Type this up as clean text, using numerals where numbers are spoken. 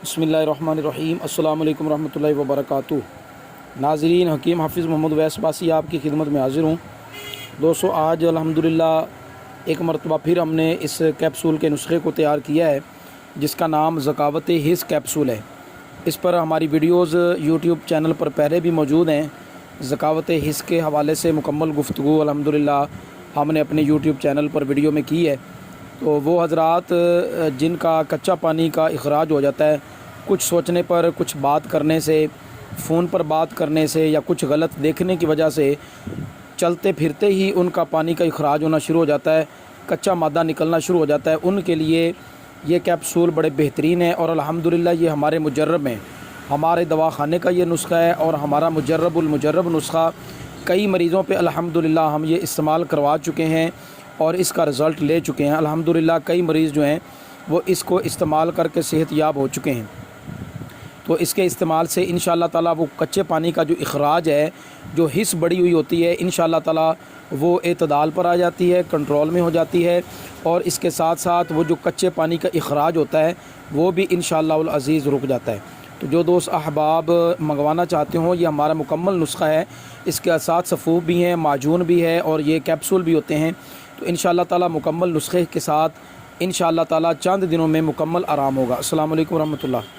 बिस्मिल्लाहिर्रहमानिर्रहीम अस्सलाम वालेकुम रहमतुल्लाहि व बरकातुहू। नाज़रीन, हकीम हाफिज़ मोहम्मद वैस बासी आपकी खिदमत में हाज़िर हूँ। दोस्तों, आज अल्हम्दुलिल्लाह एक मरतबा फिर हमने इस कैप्सूल के नुस्खे को तैयार किया है जिसका नाम ज़कावत हिस कैप्सूल है। इस पर हमारी वीडियोज़ यूट्यूब चैनल पर पहले भी मौजूद हैं। ज़कावत हिस के हवाले से मुकम्मल गुफ्तगू अल्हम्दुलिल्लाह हमने अपने यूट्यूब चैनल पर वीडियो में की है। तो वो हज़रात जिनका कच्चा पानी का इखराज हो जाता है, कुछ सोचने पर, कुछ बात करने से, फ़ोन पर बात करने से या कुछ गलत देखने की वजह से चलते फिरते ही उनका पानी का इखराज होना शुरू हो जाता है, कच्चा मादा निकलना शुरू हो जाता है, उनके लिए ये कैप्सूल बड़े बेहतरीन है। और अल्हम्दुलिल्लाह ये हमारे मुजर्रब में, हमारे दवाखाने का ये नुस्खा है और हमारा मुजर्रब नुस्खा कई मरीज़ों पे अल्हम्दुलिल्लाह हम ये इस्तेमाल करवा चुके हैं और इसका रिज़ल्ट ले चुके हैं। अल्हम्दुलिल्लाह कई मरीज़ जो हैं वो इसको इस्तेमाल करके सेहतयाब हो चुके हैं। तो इसके इस्तेमाल से इंशाअल्लाह ताला वो कच्चे पानी का जो इखराज है, जो हिस बढ़ी हुई होती है, इंशाअल्लाह ताला वो एतदाल पर आ जाती है, कंट्रोल में हो जाती है। और इसके साथ साथ वो जो कच्चे पानी का इखराज होता है वो भी इंशाअल्लाह अज़ीज़ रुक जाता है। तो जो दोस्त अहबाब मंगवाना चाहते हो, ये हमारा मुकम्मल नुस्खा है। इसके साथ सफ़ूफ भी हैं, माजून भी है और ये कैप्सूल भी होते हैं। तो इंशाअल्लाह ताला मुकम्मल नुस्खे के साथ इंशाअल्लाह ताला चंद दिनों में मुकम्मल आराम होगा। अस्सलाम वालेकुम रहमतुल्लाह।